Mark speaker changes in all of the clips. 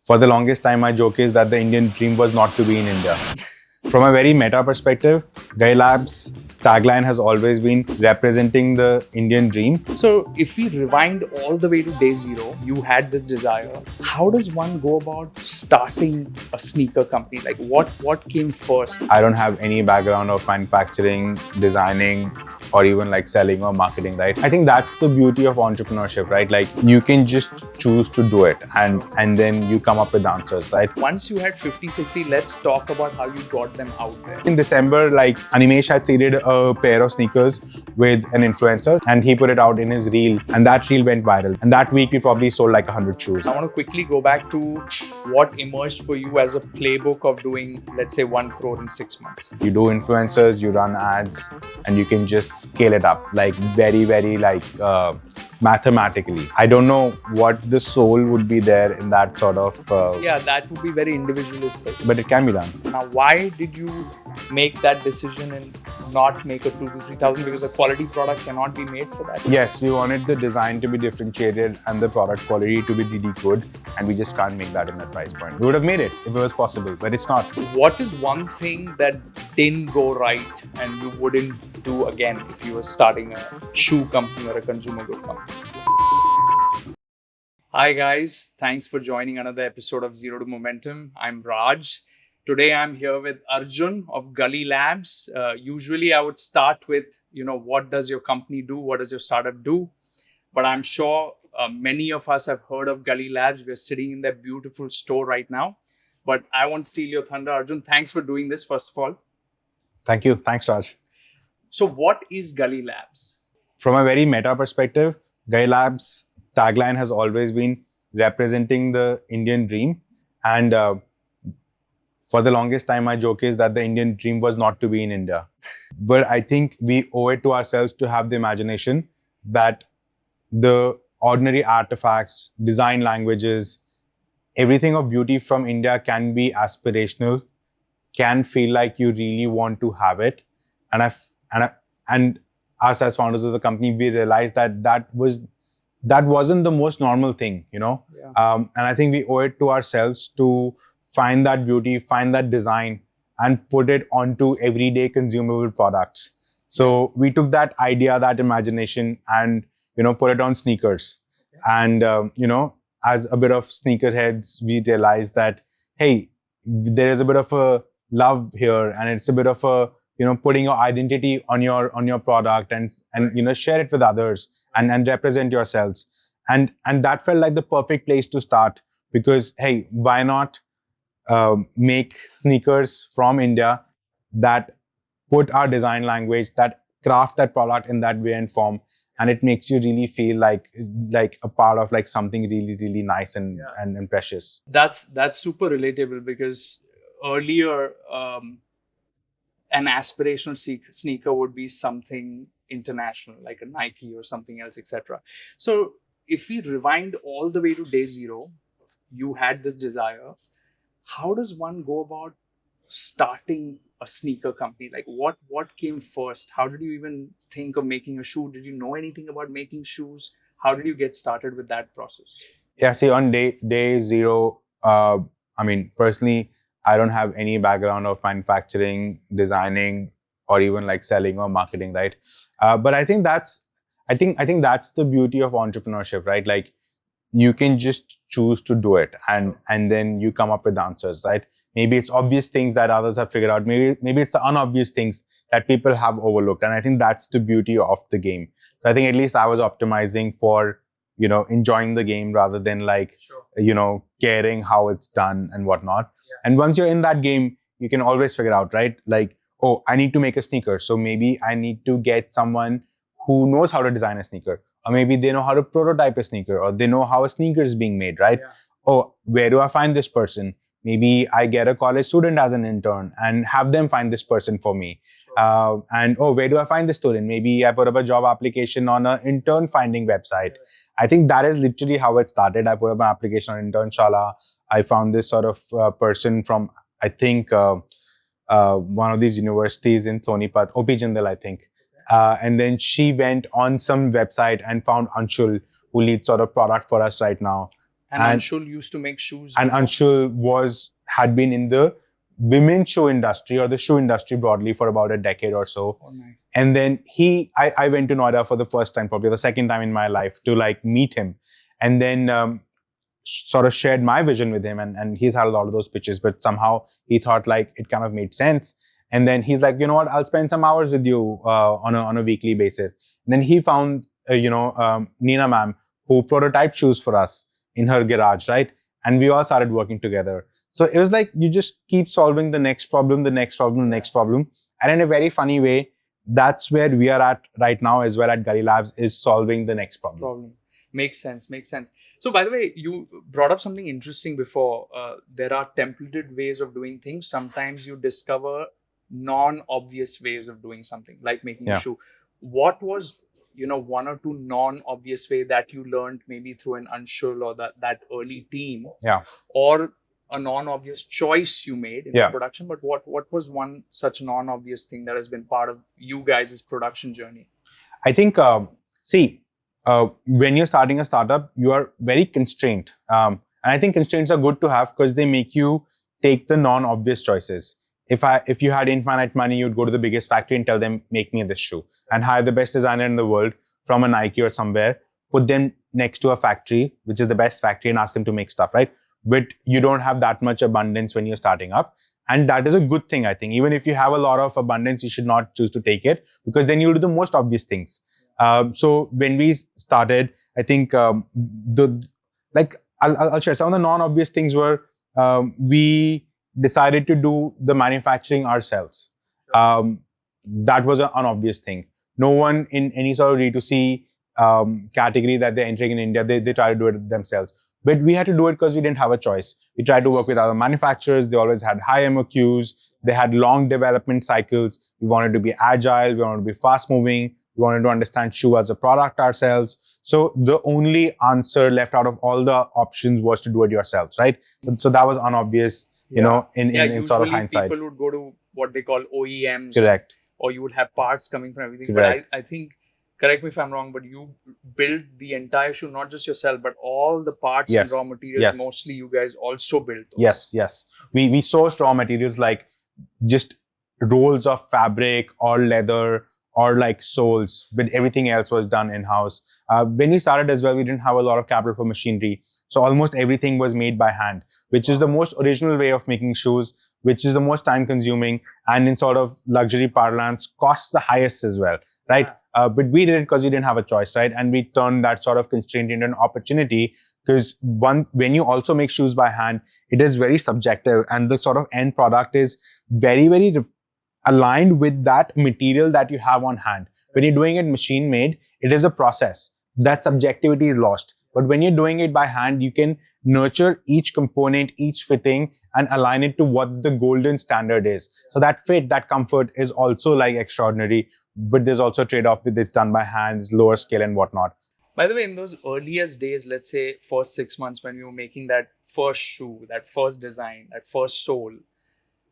Speaker 1: For the longest time, my joke is that the Indian dream was not to be in India. From a very meta perspective, Gully Labs' tagline has always been representing the Indian dream.
Speaker 2: So if we rewind all the way to day zero, you had this desire. How does one go about starting a sneaker company? Like what came first?
Speaker 1: I don't have any background of manufacturing, designing, or even like selling or marketing, right? I think that's the beauty of entrepreneurship, right? Like you can just choose to do it and then you come up with answers, right?
Speaker 2: Once you had 50, 60, let's talk about how you got them out there.
Speaker 1: In December, like Animesh had seeded a pair of sneakers with an influencer and he put it out in his reel and that reel went viral. And that week we probably sold like 100 shoes.
Speaker 2: I want to quickly go back to what emerged for you as a playbook of doing, let's say, 1 crore in 6 months.
Speaker 1: You do influencers, you run ads, and you can just scale it up like very, very like mathematically. I don't know what the soul would be there in that sort of...
Speaker 2: Yeah, that would be very individualistic.
Speaker 1: But it can be done.
Speaker 2: Now, why did you make that decision and not make a 2,000 to 3,000? Because a quality product cannot be made for that.
Speaker 1: Yes, we wanted the design to be differentiated and the product quality to be really good, and we just can't make that in that price point. We would have made it if it was possible, but it's not.
Speaker 2: What is one thing that didn't go right and you wouldn't do again if you were starting a shoe company or a consumer good company? Hi guys, thanks for joining another episode of Zero to Momentum. I'm Raj. Today I'm here with Arjun of Gully Labs. Usually I would start with, what does your company do? What does your startup do? But I'm sure many of us have heard of Gully Labs. We're sitting in their beautiful store right now. But I won't steal your thunder. Arjun, thanks for doing this, first of all.
Speaker 1: Thank you. Thanks, Raj.
Speaker 2: So what is Gully Labs?
Speaker 1: From a very meta perspective, Gully Labs' tagline has always been representing the Indian dream. And for the longest time, my joke is that the Indian dream was not to be in India. But I think we owe it to ourselves to have the imagination that the ordinary artifacts, design languages, everything of beauty from India can be aspirational, can feel like you really want to have it. And us as founders of the company, we realized that that wasn't the most normal thing,
Speaker 2: Yeah.
Speaker 1: And I think we owe it to ourselves to find that beauty, find that design, and put it onto everyday consumable products. So we took that idea, that imagination, and put it on sneakers. And as a bit of sneakerheads, we realized that hey, there is a bit of a love here, and it's a bit of a putting your identity on your product and share it with others and represent yourselves. And that felt like the perfect place to start, because hey, why not make sneakers from India that put our design language, that craft that product in that way and form, and it makes you really feel like a part of like something really, really nice and precious.
Speaker 2: That's super relatable, because earlier an aspirational sneaker would be something international, like a Nike or something else, etc. So if we rewind all the way to day zero, you had this desire. How does one go about starting a sneaker company? Like what came first? How did you even think of making a shoe? Did you know anything about making shoes? How did you get started with that process?
Speaker 1: Yeah, see, on day zero, personally, I don't have any background of manufacturing, designing, or even like selling or marketing, right? But I think that's the beauty of entrepreneurship, right? Like you can just choose to do it and then you come up with answers, right? Maybe it's obvious things that others have figured out. Maybe it's the unobvious things that people have overlooked. And I think that's the beauty of the game. So I think at least I was optimizing for, enjoying the game rather than like, caring how it's done and whatnot. Yeah. And once you're in that game, you can always figure out, right? Like, oh, I need to make a sneaker. So maybe I need to get someone who knows how to design a sneaker. Or maybe they know how to prototype a sneaker, or they know how a sneaker is being made, right? Yeah. Oh, where do I find this person? Maybe I get a college student as an intern and have them find this person for me. Sure. Where do I find this student? Maybe I put up a job application on an intern finding website. Sure. I think that is literally how it started. I put up an application on Internshala. I found this sort of person from, I think, one of these universities in Sonipat, OP Jindal, I think. And then she went on some website and found Anshul, who leads sort of product for us right now.
Speaker 2: And Anshul used to make shoes.
Speaker 1: And
Speaker 2: before.
Speaker 1: Anshul had been in the women's shoe industry or the shoe industry broadly for about a decade or so.
Speaker 2: Oh, nice.
Speaker 1: And then I went to Noida for the first time, probably the second time in my life, to like meet him. And then sort of shared my vision with him. And he's had a lot of those pitches, but somehow he thought like it kind of made sense. And then he's like, you know what, I'll spend some hours with you on a weekly basis. And then he found, Nina ma'am, who prototyped shoes for us in her garage, right? And we all started working together. So it was like, you just keep solving the next problem, the next problem, the next problem. And in a very funny way, that's where we are at right now as well at Gully Labs, is solving the next problem.
Speaker 2: Makes sense. So by the way, you brought up something interesting before. There are templated ways of doing things. Sometimes you discover non-obvious ways of doing something, like making a shoe. What was, one or two non-obvious way that you learned maybe through an Anshul or that early team?
Speaker 1: Yeah.
Speaker 2: Or a non-obvious choice you made in the production, but what was one such non-obvious thing that has been part of you guys' production journey?
Speaker 1: I think, when you're starting a startup, you are very constrained. And I think constraints are good to have because they make you take the non-obvious choices. If you had infinite money, you'd go to the biggest factory and tell them, make me this shoe, and hire the best designer in the world from a Nike or somewhere, put them next to a factory, which is the best factory, and ask them to make stuff, right? But you don't have that much abundance when you're starting up. And that is a good thing, I think. Even if you have a lot of abundance, you should not choose to take it, because then you'll do the most obvious things. So when we started, I think I'll share some of the non-obvious things were we decided to do the manufacturing ourselves. That was an obvious thing. No one in any sort of D2C category that they're entering in India, they try to do it themselves. But we had to do it because we didn't have a choice. We tried to work with other manufacturers. They always had high MOQs. They had long development cycles. We wanted to be agile. We wanted to be fast moving. We wanted to understand shoe as a product ourselves. So the only answer left out of all the options was to do it yourselves, right? So that was unobvious, in sort of hindsight.
Speaker 2: People would go to what they call OEMs.
Speaker 1: Correct.
Speaker 2: Or you would have parts coming from everything.
Speaker 1: Correct.
Speaker 2: But I think, correct me if I'm wrong, but you built the entire shoe, not just yourself, but all the parts and raw materials. Mostly you guys also built those.
Speaker 1: Yes. We sourced raw materials like just rolls of fabric or leather or like soles, but everything else was done in-house. When we started as well, we didn't have a lot of capital for machinery. So almost everything was made by hand, which is the most original way of making shoes, which is the most time consuming, and in sort of luxury parlance, costs the highest as well, right? But we did it because we didn't have a choice, right? And we turned that sort of constraint into an opportunity, because when you also make shoes by hand, it is very subjective, and the sort of end product is very, very aligned with that material that you have on hand. When you're doing it machine made, it is a process. That subjectivity is lost. But when you're doing it by hand, you can nurture each component, each fitting, and align it to what the golden standard is. So that fit, that comfort is also like extraordinary, but there's also a trade-off with this done by hand, this lower scale and whatnot.
Speaker 2: By the way, in those earliest days, let's say first 6 months, when you were making that first shoe, that first design, that first sole,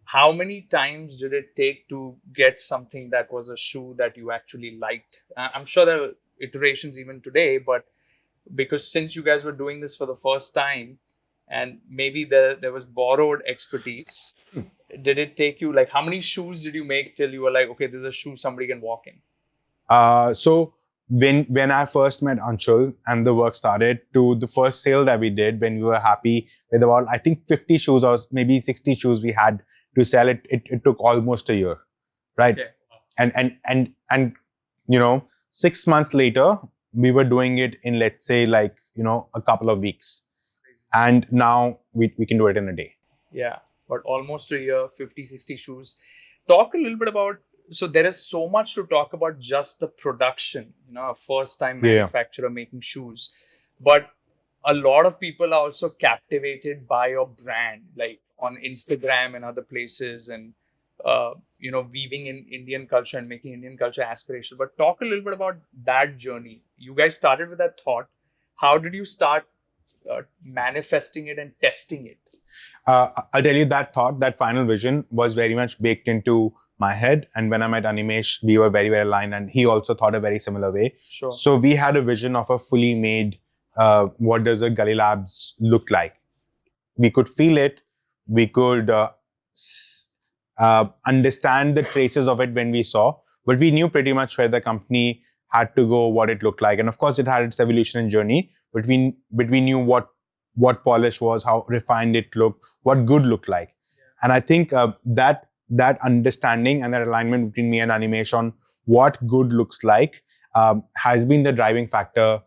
Speaker 2: how many times did it take to get something that was a shoe that you actually liked? I'm sure there are iterations even today, but because since you guys were doing this for the first time, and maybe there was borrowed expertise, did it take you, like, how many shoes did you make till you were like, okay, this is a shoe somebody can walk in?
Speaker 1: So when I first met Anshul and the work started, to the first sale that we did, when we were happy with about, I think 50 shoes or maybe 60 shoes we had to sell, it took almost a year, right?
Speaker 2: Okay.
Speaker 1: And 6 months later, we were doing it in, let's say, like, a couple of weeks. And now we can do it in a day.
Speaker 2: Yeah, but almost a year, 50, 60 shoes. Talk a little bit about, so there is so much to talk about just the production, a first-time manufacturer making shoes. But a lot of people are also captivated by your brand, like on Instagram and other places, and weaving in Indian culture and making Indian culture aspirational. But talk a little bit about that journey. You guys started with that thought. How did you start manifesting it and testing it?
Speaker 1: I'll tell you, that thought, that final vision was very much baked into my head. And when I met Animesh, we were very, very aligned, and he also thought a very similar way.
Speaker 2: Sure.
Speaker 1: So we had a vision of a fully made what does a Gully Labs look like. We could feel it. We could understand the traces of it when we saw, but we knew pretty much where the company had to go, what it looked like, and of course, it had its evolution and journey. But we knew what polish was, how refined it looked, what good looked like, and I think that understanding and that alignment between me and Animesh on what good looks like has been the driving factor,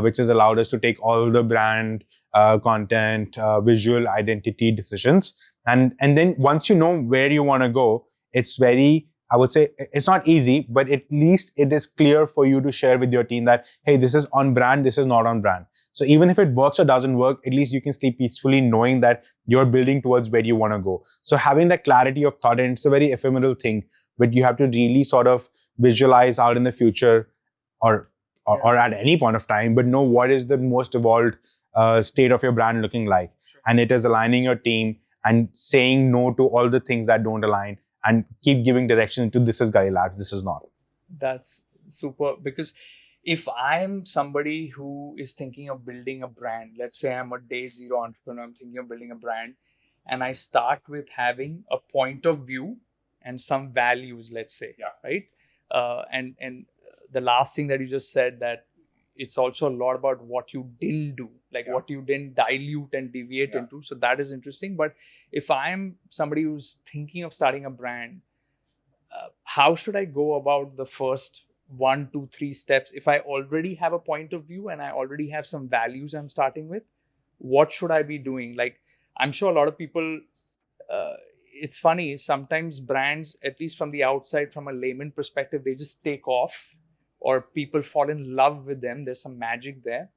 Speaker 1: which has allowed us to take all the brand content, visual identity decisions. And then once you know where you want to go, it's very, I would say, it's not easy, but at least it is clear for you to share with your team that, hey, this is on brand, this is not on brand. So even if it works or doesn't work, at least you can sleep peacefully knowing that you're building towards where you want to go. So having that clarity of thought, and it's a very ephemeral thing, but you have to really sort of visualize out in the future or at any point of time, but know what is the most evolved state of your brand looking like. Sure. And it is aligning your team and saying no to all the things that don't align, and keep giving direction to this is Gully Labs, this is not.
Speaker 2: That's super, because if I'm somebody who is thinking of building a brand, let's say I'm a day zero entrepreneur, I'm thinking of building a brand, and I start with having a point of view and some values, let's say, right? And the last thing that you just said, that it's also a lot about what you didn't do, like what you didn't dilute and deviate into. So that is interesting. But if I'm somebody who's thinking of starting a brand, how should I go about the first 1, 2, 3 steps? If I already have a point of view and I already have some values I'm starting with, what should I be doing? Like, I'm sure a lot of people, it's funny, sometimes brands, at least from the outside, from a layman perspective, they just take off, or people fall in love with them. There's some magic there.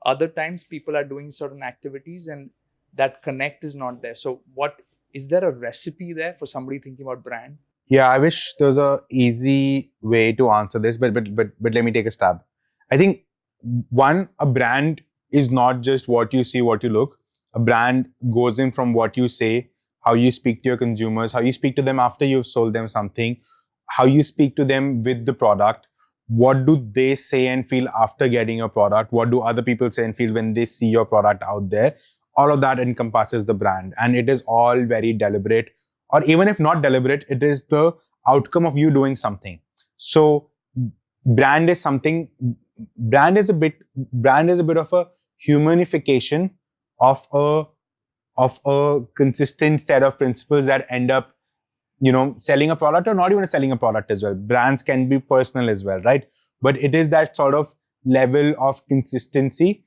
Speaker 2: Other times people are doing certain activities and that connect is not there. So is there a recipe there for somebody thinking about brand?
Speaker 1: Yeah, I wish there was a easy way to answer this, but let me take a stab. I think a brand is not just what you see, what you look. A brand goes in from what you say, how you speak to your consumers, how you speak to them after you've sold them something, how you speak to them with the product. What do they say and feel after getting your product? What do other people say and feel when they see your product out there? All of that encompasses the brand, and it is all very deliberate. Or even if not deliberate, it is the outcome of you doing something. So brand is a bit of a humanification of a consistent set of principles that end up, selling a product, or not even selling a product as well. Brands can be personal as well, right? But it is that sort of level of consistency,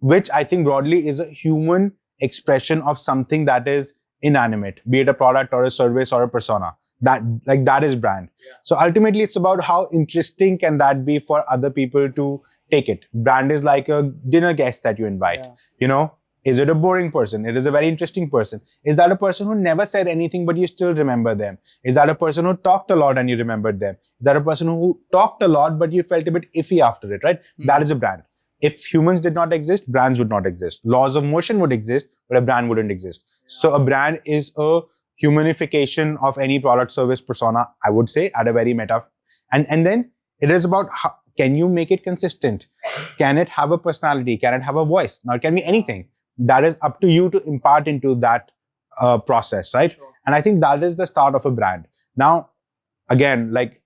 Speaker 1: which I think broadly is a human expression of something that is inanimate, be it a product or a service or a persona. That is brand. Yeah. So ultimately, it's about how interesting can that be for other people to take it. Brand is like a dinner guest that you invite. Yeah. Is it a boring person? It is a very interesting person. Is that a person who never said anything but you still remember them? Is that a person who talked a lot and you remembered them? Is that a person who talked a lot but you felt a bit iffy after it, right? Mm-hmm. That is a brand. If humans did not exist, brands would not exist. Laws of motion would exist, but a brand wouldn't exist. Yeah. So a brand is a humanification of any product, service, persona, I would say, at a very meta. And then it is about how, can you make it consistent? Can it have a personality? Can it have a voice? Now, it can be anything. That is up to you to impart into that process, right? Sure. And I think that is the start of a brand. Now, again, like,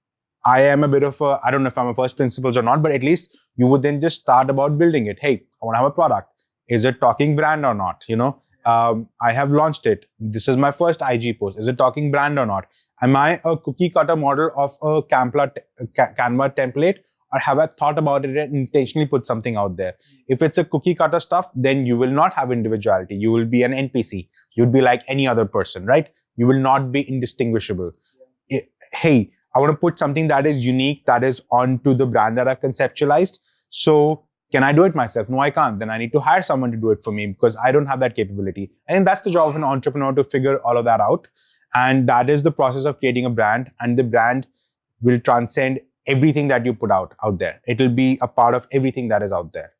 Speaker 1: I am a bit of a, I don't know if I'm a first principles or not, but at least you would then just start about building it. Hey, I want to have a product. Is it talking brand or not? I have launched it. This is my first IG post. Is it talking brand or not? Am I a cookie cutter model of a Canva template, or have I thought about it and intentionally put something out there? If it's a cookie cutter stuff, then you will not have individuality. You will be an NPC. You'd be like any other person, right? You will not be indistinguishable. Hey, I want to put something that is unique, that is onto the brand that I've conceptualized. So can I do it myself? No, I can't. Then I need to hire someone to do it for me because I don't have that capability. I think that's the job of an entrepreneur, to figure all of that out. And that is the process of creating a brand. And the brand will transcend everything that you put out there. It will be a part of everything that is out there.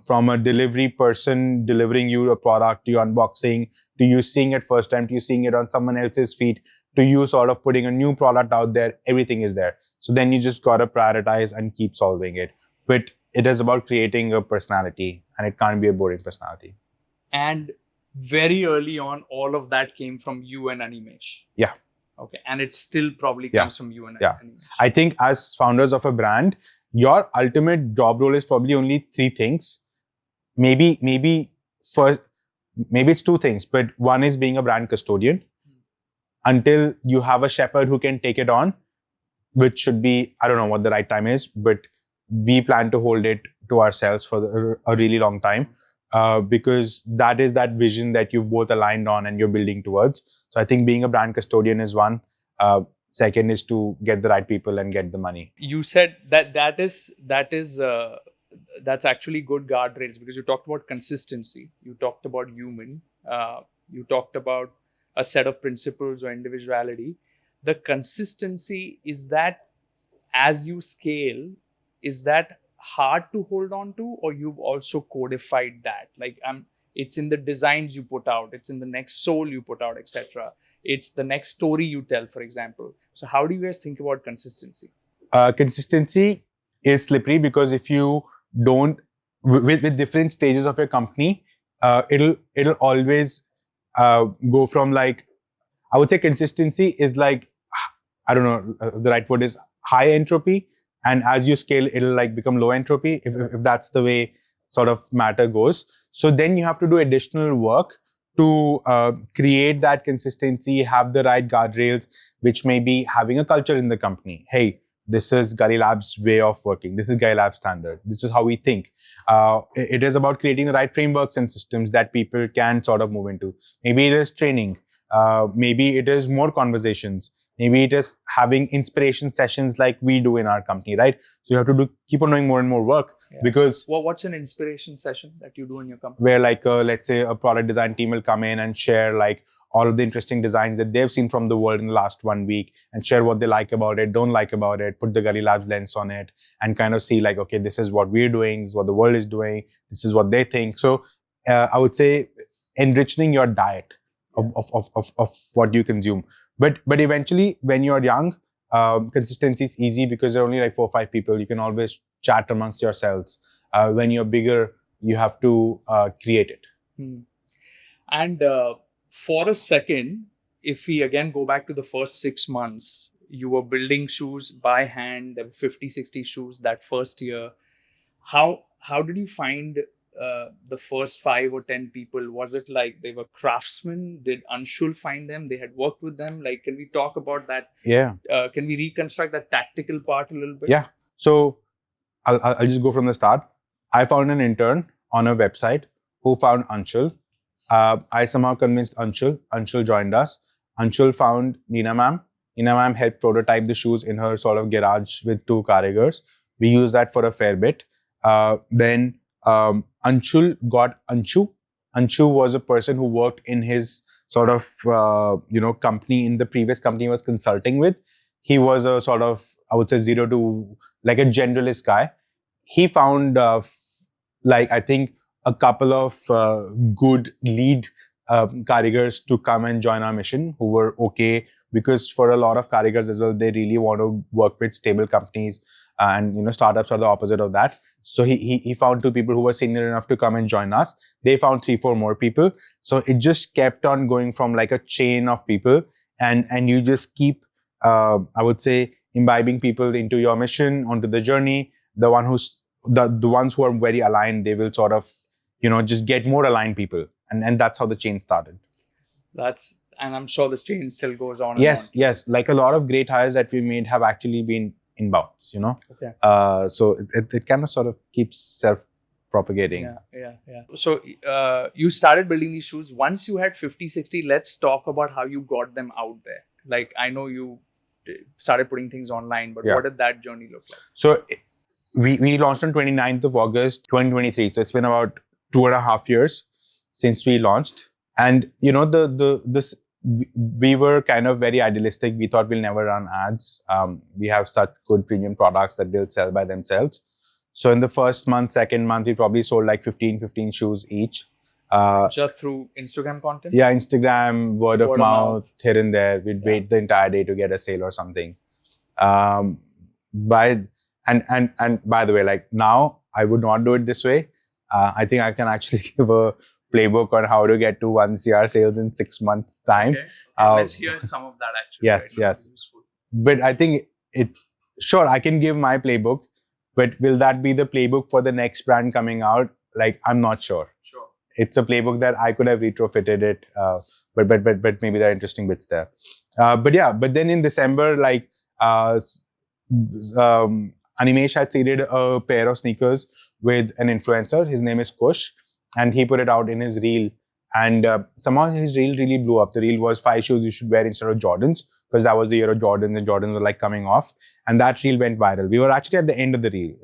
Speaker 1: From a delivery person delivering you a product, to you unboxing, to you seeing it first time, to you seeing it on someone else's feet, to you sort of putting a new product out there, everything is there. So then you just got to prioritize and keep solving it. But it is about creating a personality, and it can't be a boring personality.
Speaker 2: And very early on, all of that came from you and Animesh.
Speaker 1: Yeah.
Speaker 2: Okay. And it still probably
Speaker 1: Yeah.
Speaker 2: comes from you and
Speaker 1: Yeah.
Speaker 2: Animesh.
Speaker 1: I think as founders of a brand, your ultimate job role is probably only three things. Maybe first, maybe it's two things, but one is being a brand custodian until you have a shepherd who can take it on, which should be, I don't know what the right time is, but we plan to hold it to ourselves for a really long time, because that is that vision that you've both aligned on and you're building towards. So I think being a brand custodian is one. Second is to get the right people and get the money.
Speaker 2: You said that's actually good guardrails, because you talked about consistency, you talked about human, you talked about a set of principles or individuality. The consistency, is that as you scale, is that hard to hold on to, or you've also codified that? Like, it's in the designs you put out, it's in the next soul you put out, etc. It's the next story you tell, for example. So how do you guys think about consistency?
Speaker 1: Consistency is slippery, because if you don't, with different stages of your company, it'll always go from, like, I would say consistency is like, I don't know, the right word is high entropy, and as you scale, it'll like become low entropy, if that's the way sort of matter goes. So then you have to do additional work to create that consistency, have the right guardrails, which may be having a culture in the company. Hey, this is Gully Labs' way of working. This is Gully Labs standard. This is how we think. It is about creating the right frameworks and systems that people can sort of move into. Maybe it is training. Maybe it is more conversations. Maybe it is having inspiration sessions like we do in our company, right? So you have to keep on doing more and more work. Yeah. Because
Speaker 2: what's an inspiration session that you do in your company?
Speaker 1: Where, like, let's say a product design team will come in and share like all of the interesting designs that they've seen from the world in the last 1 week, and share what they like about it, don't like about it, put the Gully Labs lens on it, and kind of see like, okay, this is what we're doing, this is what the world is doing, this is what they think. So I would say enriching your diet of what you consume. But eventually, when you're young, consistency is easy because there are only like 4 or 5 people. You can always chat amongst yourselves. When you're bigger, you have to create it.
Speaker 2: And for a second, if we again go back to the first 6 months, you were building shoes by hand. There were 50, 60 shoes that first year. How did you find the first 5 or 10 people? Was it like they were craftsmen? Did Anshul find them? They had worked with them? Like, can we talk about that?
Speaker 1: Yeah.
Speaker 2: Can we reconstruct that tactical part a little bit?
Speaker 1: Yeah. So I'll just go from the start. I found an intern on a website who found Anshul. I somehow convinced Anshul. Anshul joined us. Anshul found Neena ma'am. Neena ma'am helped prototype the shoes in her sort of garage with 2 karigars. We used that for a fair bit. Then Anshul got Anshu. Anshu was a person who worked in his sort of company, in the previous company he was consulting with. He was a sort of, I would say, 0 to like a generalist guy. He found I think a couple of good lead karigars to come and join our mission, who were okay, because for a lot of karigars as well, they really want to work with stable companies, and startups are the opposite of that. So he found 2 people who were senior enough to come and join us. They found 3, 4 more people. So it just kept on going from like a chain of people, and you just keep, I would say, imbibing people into your mission, onto the journey. The ones who are very aligned, they will sort of, just get more aligned people, and that's how the chain started.
Speaker 2: And I'm sure the chain still goes on.
Speaker 1: Yes. Like a lot of great hires that we made have actually been inbounds,
Speaker 2: Okay.
Speaker 1: So it kind of sort of keeps self-propagating.
Speaker 2: Yeah. So you started building these shoes. Once you had 50, 60, let's talk about how you got them out there. Like, I know you started putting things online, but what did that journey look like?
Speaker 1: So we launched on 29th of August, 2023. So it's been about 2.5 years since we launched. And, we were kind of very idealistic. We thought we'll never run ads. We have such good premium products that they'll sell by themselves. So in the first month, second month, we probably sold like 15 shoes each.
Speaker 2: Just through Instagram content?
Speaker 1: Yeah, Instagram, word of mouth, here and there. We'd wait the entire day to get a sale or something. And by the way, like now I would not do it this way. I think I can actually give a playbook on how to get to 1 CR sales in 6 months time.
Speaker 2: Okay. Let's hear some of that actually.
Speaker 1: Yes,
Speaker 2: right now.
Speaker 1: yes.
Speaker 2: Useful.
Speaker 1: But I think it's sure I can give my playbook, but will that be the playbook for the next brand coming out? Like, I'm not sure.
Speaker 2: Sure.
Speaker 1: It's a playbook that I could have retrofitted it, but maybe there are interesting bits there. But then in December, like Animesh had seeded a pair of sneakers with an influencer. His name is Kush, and he put it out in his reel. And somehow his reel really blew up. The reel was 5 shoes you should wear instead of Jordans, because that was the year of Jordans, and Jordans were like coming off. And that reel went viral. We were actually at the end of the reel,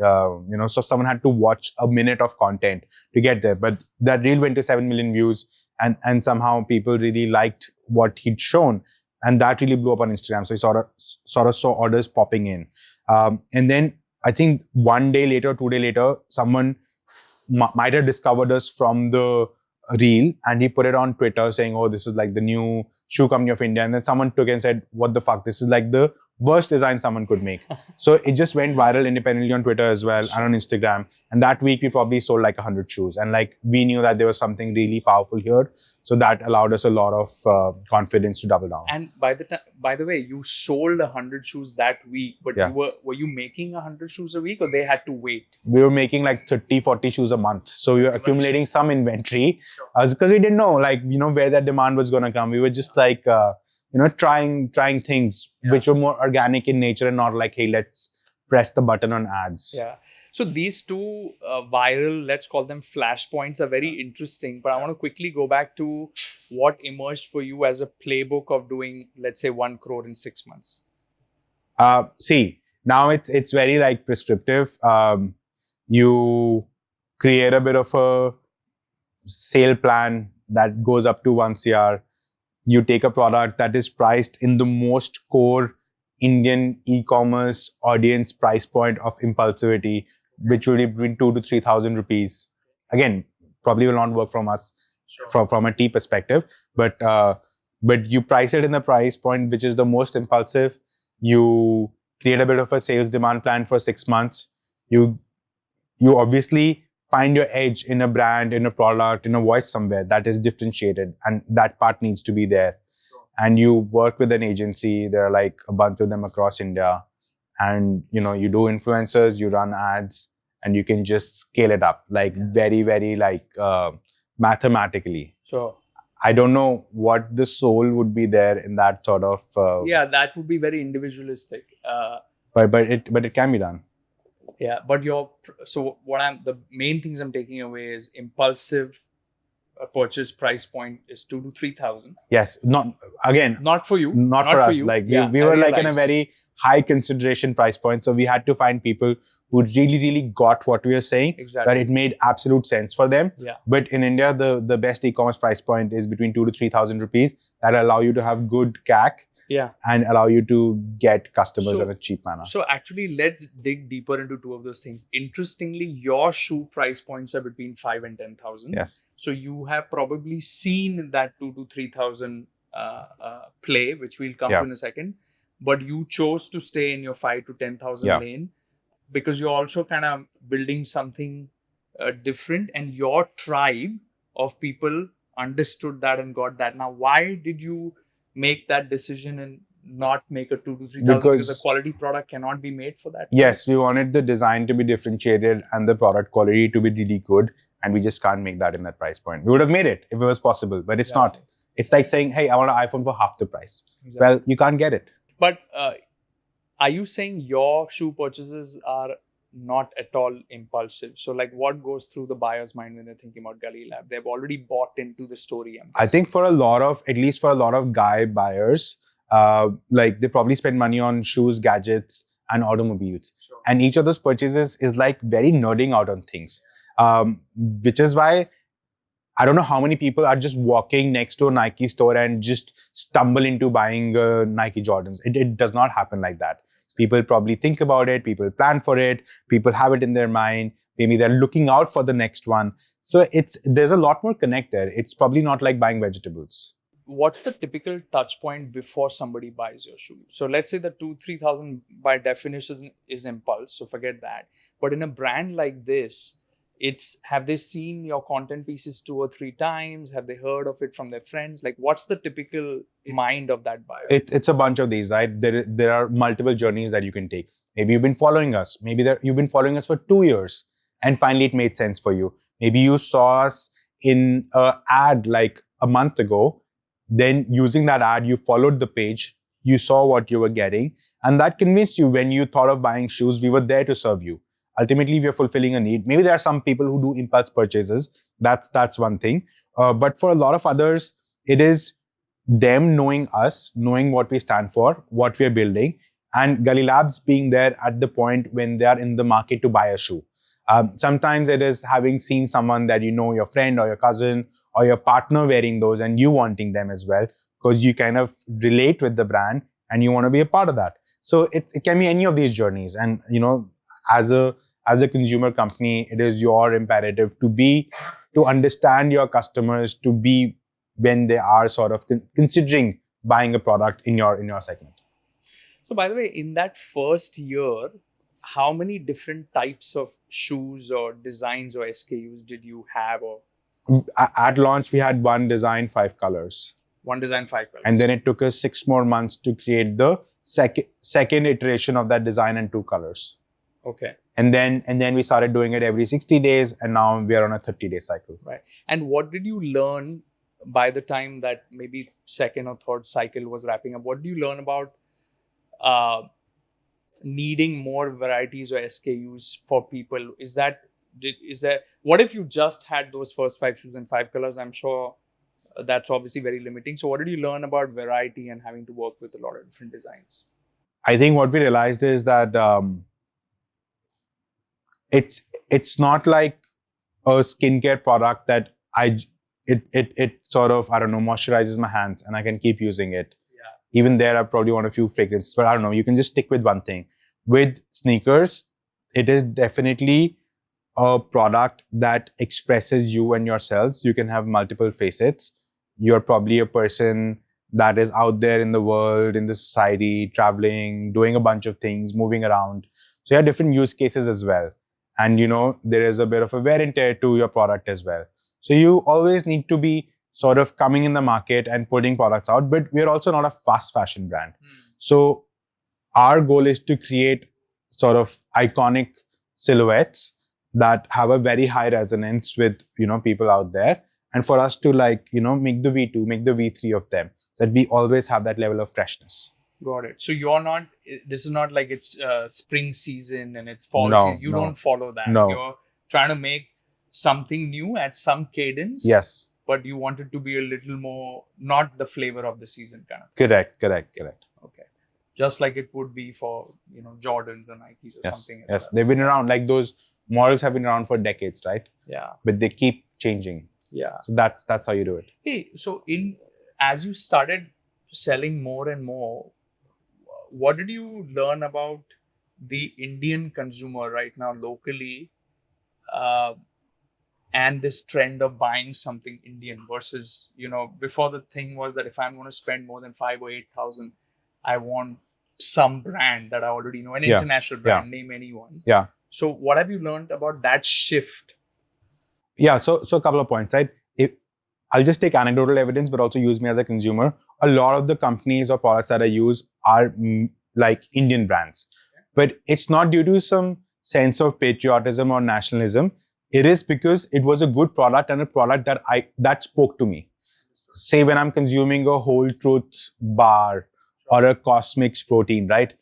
Speaker 1: so someone had to watch a minute of content to get there. But that reel went to 7 million views, and somehow people really liked what he'd shown, and that really blew up on Instagram. So he sort of saw orders popping in, and then I think 1 day later, 2 days later, someone might have discovered us from the reel, and he put it on Twitter saying, "Oh, this is like the new shoe company of India." And then someone took it and said, "What the fuck? This is like the worst design someone could make." So it just went viral independently on Twitter as well and on Instagram. And that week we probably sold like 100 shoes. And like we knew that there was something really powerful here. So that allowed us a lot of confidence to double down.
Speaker 2: And by the way, you sold 100 shoes that week, but
Speaker 1: Yeah.
Speaker 2: were you making 100 shoes a week, or they had to wait?
Speaker 1: We were making like 30, 40 shoes a month. So we were accumulating some inventory because we didn't know where that demand was going to come. We were just like, trying things which were more organic in nature and not like, hey, let's press the button on ads.
Speaker 2: Yeah. So these two viral, let's call them flashpoints, are very interesting. But I want to quickly go back to what emerged for you as a playbook of doing, let's say, 1 crore in 6 months.
Speaker 1: See, now it's very like prescriptive. You create a bit of a sale plan that goes up to 1 CR. You take a product that is priced in the most core Indian e-commerce audience price point of impulsivity, which will be between 2,000 to 3,000 rupees. Again, probably will not work from us from a T perspective, but you price it in the price point which is the most impulsive. You create a bit of a sales demand plan for 6 months. You obviously find your edge in a brand, in a product, in a voice somewhere that is differentiated, and that part needs to be there. And you work with an agency. There are like a bunch of them across India, and you do influencers, you run ads, and you can just scale it up like very, very like mathematically.
Speaker 2: Sure.
Speaker 1: I don't know what the soul would be there in that sort of.
Speaker 2: That would be very individualistic.
Speaker 1: But it can be done.
Speaker 2: Yeah, but the main things I'm taking away is impulsive purchase price point is 2,000 to 3,000.
Speaker 1: Yes, not
Speaker 2: for you,
Speaker 1: not for us.
Speaker 2: you.
Speaker 1: Like we were like in a very high consideration price point, so we had to find people who really, really got what we were saying.
Speaker 2: Exactly.
Speaker 1: That it made absolute sense for them.
Speaker 2: Yeah.
Speaker 1: But in India, the best e-commerce price point is between 2,000 to 3,000 rupees that allow you to have good CAC.
Speaker 2: Yeah.
Speaker 1: And allow you to get customers in a cheap manner.
Speaker 2: So actually, let's dig deeper into two of those things. Interestingly, your shoe price points are between 5,000 and 10,000.
Speaker 1: Yes.
Speaker 2: So you have probably seen that 2,000 to 3,000 play, which we'll come to in a second. But you chose to stay in your 5,000 to 10,000 lane because you're also kind of building something different, and your tribe of people understood that and got that. Now, why did you make that decision and not make a 2,000 to 3,000 because the quality product cannot be made for that?
Speaker 1: Yes, we wanted the design to be differentiated and the product quality to be really good, and we just can't make that in that price point. We would have made it if it was possible, but it's not. It's like saying, hey, I want an iPhone for half the price. Exactly. Well, you can't get it.
Speaker 2: But are you saying your shoe purchases are not at all impulsive? So like what goes through the buyer's mind when they're thinking about Gully Lab? They've already bought into the story.
Speaker 1: I think at least for a lot of guy buyers, like they probably spend money on shoes, gadgets, and automobiles. Sure. And each of those purchases is like very nerding out on things, which is why I don't know how many people are just walking next to a Nike store and just stumble into buying Nike Jordans. It does not happen like that. People probably think about it, people plan for it, people have it in their mind, maybe they're looking out for the next one. So there's a lot more connect there. It's probably not like buying vegetables.
Speaker 2: what's the typical touch point before somebody buys your shoe? So let's say the 2,000-3,000 by definition is impulse. So forget that. But in a brand like this, it's, have they seen your content pieces 2 or 3 times? Have they heard of it from their friends? Like, what's the typical mind of that buyer?
Speaker 1: It's a bunch of these, right? There are multiple journeys that you can take. Maybe you've been following us. Maybe you've been following us for 2 years, and finally it made sense for you. Maybe you saw us in an ad like a month ago. Then using that ad, you followed the page, you saw what you were getting, and that convinced you. When you thought of buying shoes, we were there to serve you. Ultimately, we are fulfilling a need. Maybe there are some people who do impulse purchases. That's one thing. But for a lot of others, it is them knowing us, knowing what we stand for, what we are building, and Gully Labs being there at the point when they are in the market to buy a shoe. Sometimes it is having seen someone that you know, your friend or your cousin or your partner wearing those, and you wanting them as well, because you kind of relate with the brand and you want to be a part of that. So it can be any of these journeys. And as a consumer company, it is your imperative to understand your customers, to be when they are sort of considering buying a product in your segment.
Speaker 2: So by the way, in that first year, how many different types of shoes or designs or SKUs did you have? Or
Speaker 1: at launch, we had one design, 5 colors.
Speaker 2: One design, 5 colors.
Speaker 1: And then it took us 6 more months to create the second iteration of that design and 2 colors.
Speaker 2: Okay.
Speaker 1: And then we started doing it every 60 days, and now we are on a 30-day cycle.
Speaker 2: Right. And what did you learn by the time that maybe second or third cycle was wrapping up? What did you learn about needing more varieties or SKUs for people? Is there, what if you just had those first 5 shoes and 5 colors? I'm sure that's obviously very limiting. So what did you learn about variety and having to work with a lot of different designs?
Speaker 1: I think what we realized is that it's not like a skincare product that it sort of, I don't know, moisturizes my hands and I can keep using it. Even there, I probably want a few fragrances, but I don't know, you can just stick with one thing. With sneakers, it is definitely a product that expresses you and yourselves. You can have multiple facets. You're probably a person that is out there in the world, in the society, traveling, doing a bunch of things, moving around. So you have different use cases as well. And there is a bit of a wear and tear to your product as well. So you always need to be sort of coming in the market and putting products out, but we're also not a fast fashion brand. So our goal is to create sort of iconic silhouettes that have a very high resonance with, people out there. And for us to make the V2, make the V3 of them, so that we always have that level of freshness.
Speaker 2: Got it. So this is not like it's spring season and it's fall season. You don't follow that.
Speaker 1: No.
Speaker 2: You're trying to make something new at some cadence.
Speaker 1: Yes.
Speaker 2: But you want it to be a little more, not the flavor of the season kind of.
Speaker 1: Correct.
Speaker 2: Okay. Just like it would be for, Jordans or Nikes or something.
Speaker 1: Yes. They've been around, like those models have been around for decades, right?
Speaker 2: Yeah.
Speaker 1: But they keep changing.
Speaker 2: Yeah.
Speaker 1: So that's how you do it.
Speaker 2: Hey, so as you started selling more and more, what did you learn about the Indian consumer right now locally, and this trend of buying something Indian versus, before the thing was that if I'm going to spend more than 5,000 or 8,000, I want some brand that I already know, an international brand, name anyone.
Speaker 1: Yeah.
Speaker 2: So what have you learned about that shift?
Speaker 1: Yeah, so a couple of points, right? I'll just take anecdotal evidence, but also use me as a consumer. A lot of the companies or products that I use are like Indian brands, but it's not due to some sense of patriotism or nationalism. It is because it was a good product and a product that spoke to me. Say when I'm consuming a Whole Truth bar or a Cosmix protein, right?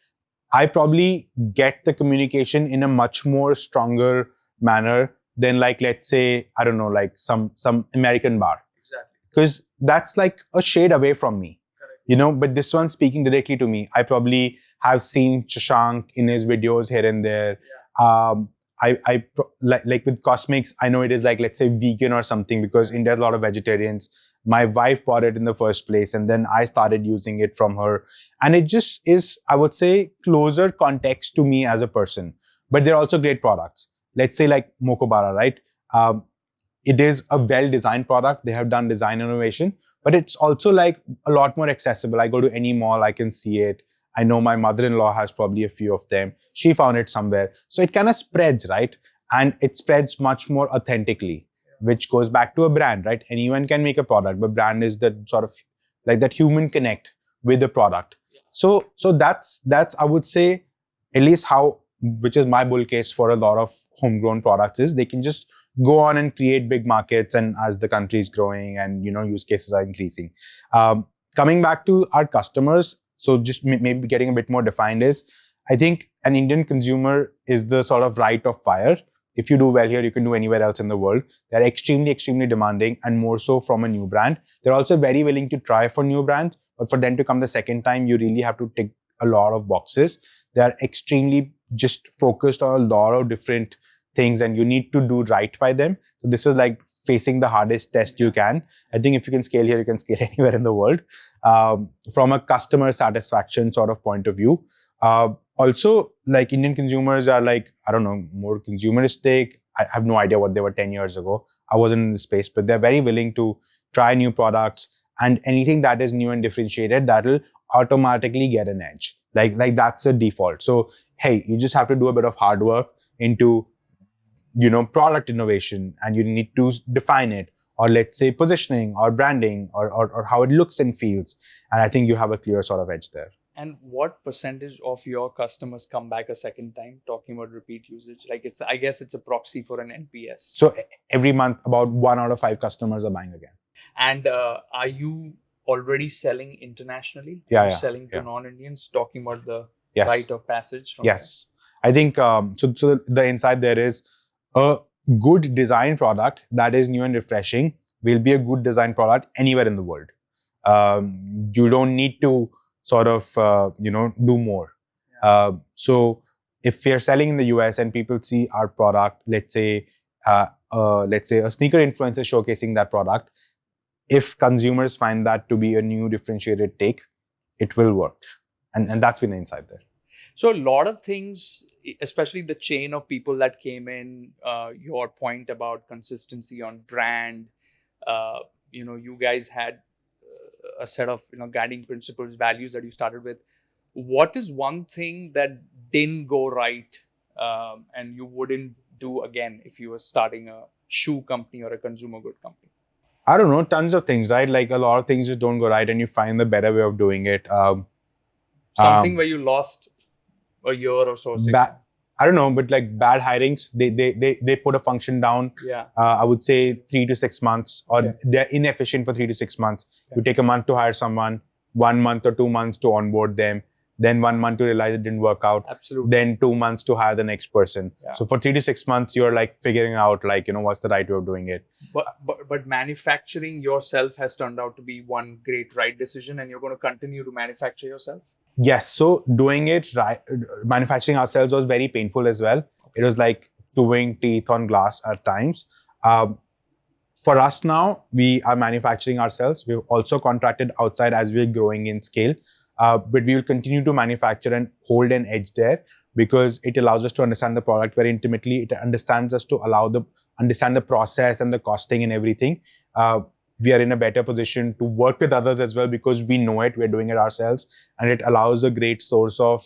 Speaker 1: I probably get the communication in a much more stronger manner than let's say, I don't know, like some American bar.
Speaker 2: Exactly.
Speaker 1: Because that's like a shade away from me. Correct. But this one's speaking directly to me. I probably have seen Shashank in his videos here and there. Yeah. I like with Cosmix, I know it is let's say vegan or something, because India has a lot of vegetarians. My wife bought it in the first place, and then I started using it from her. And it just is, I would say, closer context to me as a person. But they're also great products. Let's say like Mokobara, right? It is a well-designed product. They have done design innovation, but it's also like a lot more accessible. I go to any mall, I can see it. I know my mother-in-law has probably a few of them. She found it somewhere. So it kind of spreads, right? And it spreads much more authentically, which goes back to a brand, right? Anyone can make a product, but brand is the sort of like that human connect with the product. So that's I would say, at least how, which is my bull case for a lot of homegrown products, is they can just go on and create big markets, and as the country is growing and use cases are increasing. Coming back to our customers, so just maybe getting a bit more defined is, I think an Indian consumer is the sort of right of fire. If you do well here, you can do anywhere else in the world. They're extremely, extremely demanding, and more so from a new brand. They're also very willing to try for new brands, but for them to come the second time, you really have to tick a lot of boxes. They are extremely just focused on a lot of different things, and you need to do right by them. So this is like facing the hardest test you can. I think if you can scale here, you can scale anywhere in the world. From a customer satisfaction sort of point of view. Also, like Indian consumers are like, I don't know, more consumeristic. I have no idea what they were 10 years ago. I wasn't in the space, but they're very willing to try new products, and anything that is new and differentiated, that'll automatically get an edge. Like that's a default. So, hey, you just have to do a bit of hard work into, product innovation, and you need to define it, or let's say positioning or branding, or how it looks and feels. And I think you have a clear sort of edge there.
Speaker 2: And what percentage of your customers come back a second time? Talking about repeat usage, like I guess it's a proxy for an NPS.
Speaker 1: So every month, about 1 out of 5 customers are buying again.
Speaker 2: And are you already selling internationally?
Speaker 1: Yeah,
Speaker 2: Are you
Speaker 1: yeah,
Speaker 2: selling to
Speaker 1: yeah.
Speaker 2: non-Indians? Talking about the
Speaker 1: Yes.
Speaker 2: rite of passage. From
Speaker 1: Yes, I think so the insight there is, a good design product that is new and refreshing will be a good design product anywhere in the world. You don't need to sort of do more.
Speaker 2: Yeah.
Speaker 1: So if we're selling in the US and people see our product, let's say a sneaker influencer showcasing that product, if consumers find that to be a new differentiated take, it will work. And that's been the insight there.
Speaker 2: So a lot of things, especially the chain of people that came in, your point about consistency on brand, you guys had a set of guiding principles, values that you started with. What is one thing that didn't go right, and you wouldn't do again if you were starting a shoe company or a consumer good company?
Speaker 1: I don't know, tons of things, right? Like a lot of things just don't go right, and you find the better way of doing it.
Speaker 2: Something where you lost a year or so.
Speaker 1: I don't know, but like bad hirings, they put a function down.
Speaker 2: Yeah.
Speaker 1: I would say 3 to 6 months, or
Speaker 2: Yeah.
Speaker 1: they're inefficient for 3 to 6 months.
Speaker 2: Yeah.
Speaker 1: You take a month to hire someone, 1 month or 2 months to onboard them, then 1 month to realize it didn't work out.
Speaker 2: Absolutely.
Speaker 1: Then 2 months to hire the next person.
Speaker 2: Yeah.
Speaker 1: So for 3 to 6 months, you're like figuring out like, what's the right way of doing it.
Speaker 2: But manufacturing yourself has turned out to be one great right decision, and you're going to continue to manufacture yourself?
Speaker 1: Yes. So doing it right, manufacturing ourselves was very painful as well. It was like doing teeth on glass at times. For us now, we are manufacturing ourselves. We've also contracted outside as we're growing in scale. But we will continue to manufacture and hold an edge there, because it allows us to understand the product very intimately. It understands us to understand the process and the costing and everything. We are in a better position to work with others as well, because we know it, we're doing it ourselves, and it allows a great source of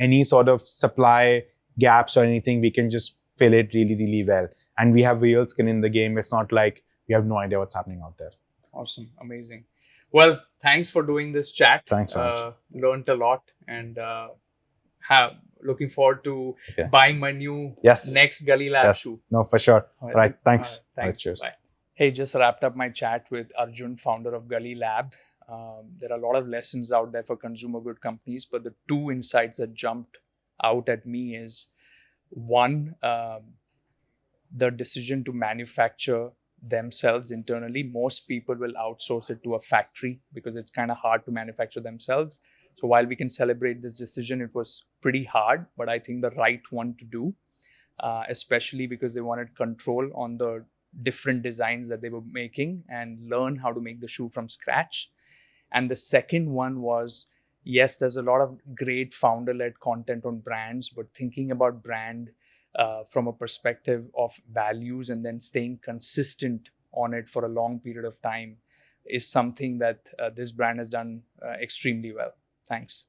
Speaker 1: any sort of supply gaps or anything. We can just fill it really, really well. And we have real skin in the game. It's not like we have no idea what's happening out there.
Speaker 2: Awesome. Amazing. Well, thanks for doing this chat.
Speaker 1: Thanks so much.
Speaker 2: Learned a lot, and looking forward to buying my new next Gully Lab shoe.
Speaker 1: No, for sure. Right. Thanks.
Speaker 2: Thanks.
Speaker 1: Cheers.
Speaker 2: Bye. Hey, just wrapped up my chat with Arjun, founder of Gully Lab. There are a lot of lessons out there for consumer good companies, but the 2 insights that jumped out at me is, one, the decision to manufacture themselves internally. Most people will outsource it to a factory because it's kind of hard to manufacture themselves. So while we can celebrate this decision, it was pretty hard, but I think the right one to do, especially because they wanted control on the different designs that they were making and learn how to make the shoe from scratch. And the second one was, yes, there's a lot of great founder-led content on brands, but thinking about brand from a perspective of values and then staying consistent on it for a long period of time is something that this brand has done extremely well. Thanks.